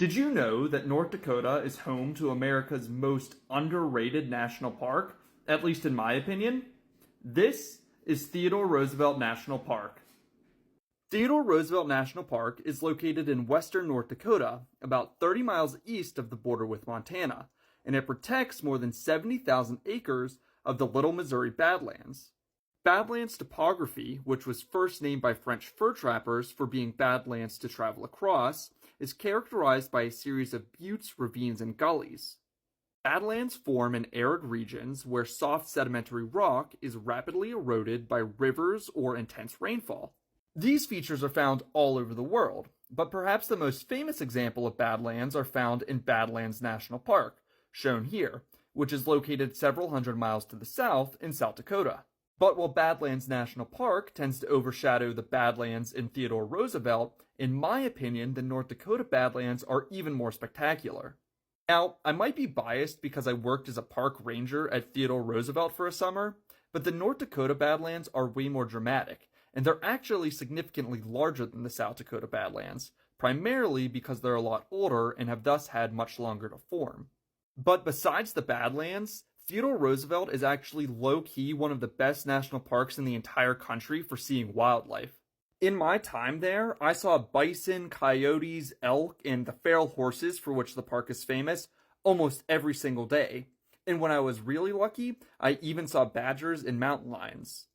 Did you know that North Dakota is home to America's most underrated national park, at least in my opinion? This is Theodore Roosevelt National Park. Theodore Roosevelt National Park is located in western North Dakota, about 30 miles east of the border with Montana, and it protects more than 70,000 acres of the Little Missouri Badlands. Badlands topography, which was first named by French fur trappers for being badlands to travel across, is characterized by a series of buttes, ravines, and gullies. Badlands form in arid regions where soft sedimentary rock is rapidly eroded by rivers or intense rainfall. These features are found all over the world, but perhaps the most famous example of badlands are found in Badlands National Park, shown here, which is located several hundred miles to the south in South Dakota. But while Badlands National Park tends to overshadow the Badlands in Theodore Roosevelt, in my opinion, the North Dakota Badlands are even more spectacular. Now, I might be biased because I worked as a park ranger at Theodore Roosevelt for a summer, but the North Dakota Badlands are way more dramatic, and they're actually significantly larger than the South Dakota Badlands, primarily because they're a lot older and have thus had much longer to form. But besides the Badlands, Theodore Roosevelt is actually low-key one of the best national parks in the entire country for seeing wildlife. In my time there, I saw bison, coyotes, elk, and the feral horses for which the park is famous almost every single day. And when I was really lucky, I even saw badgers and mountain lions.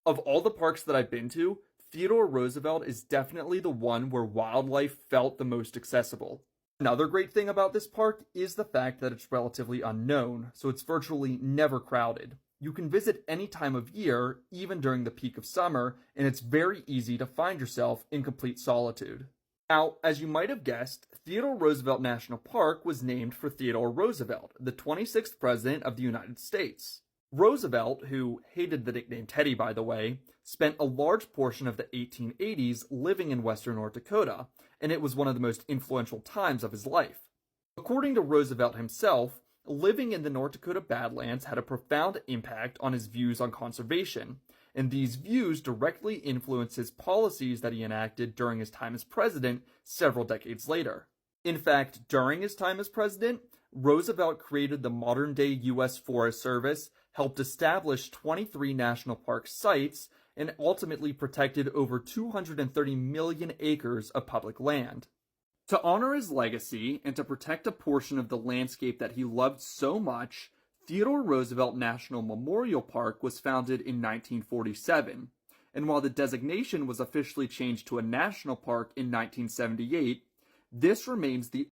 Of all the parks that I've been to, Theodore Roosevelt is definitely the one where wildlife felt the most accessible. Another great thing about this park is the fact that it's relatively unknown, so it's virtually never crowded. You can visit any time of year, even during the peak of summer, and it's very easy to find yourself in complete solitude. Now, as you might have guessed, Theodore Roosevelt National Park was named for Theodore Roosevelt, the 26th President of the United States. Roosevelt, who hated the nickname Teddy by the way, spent a large portion of the 1880s living in western North Dakota, and it was one of the most influential times of his life. According to Roosevelt himself, living in the North Dakota Badlands had a profound impact on his views on conservation, and these views directly influenced his policies that he enacted during his time as president several decades later. In fact, during his time as president, Roosevelt created the modern-day U.S. Forest Service, helped establish 23 national park sites, and ultimately protected over 230 million acres of public land. To honor his legacy and to protect a portion of the landscape that he loved so much, Theodore Roosevelt National Memorial Park was founded in 1947, and while the designation was officially changed to a national park in 1978, this remains the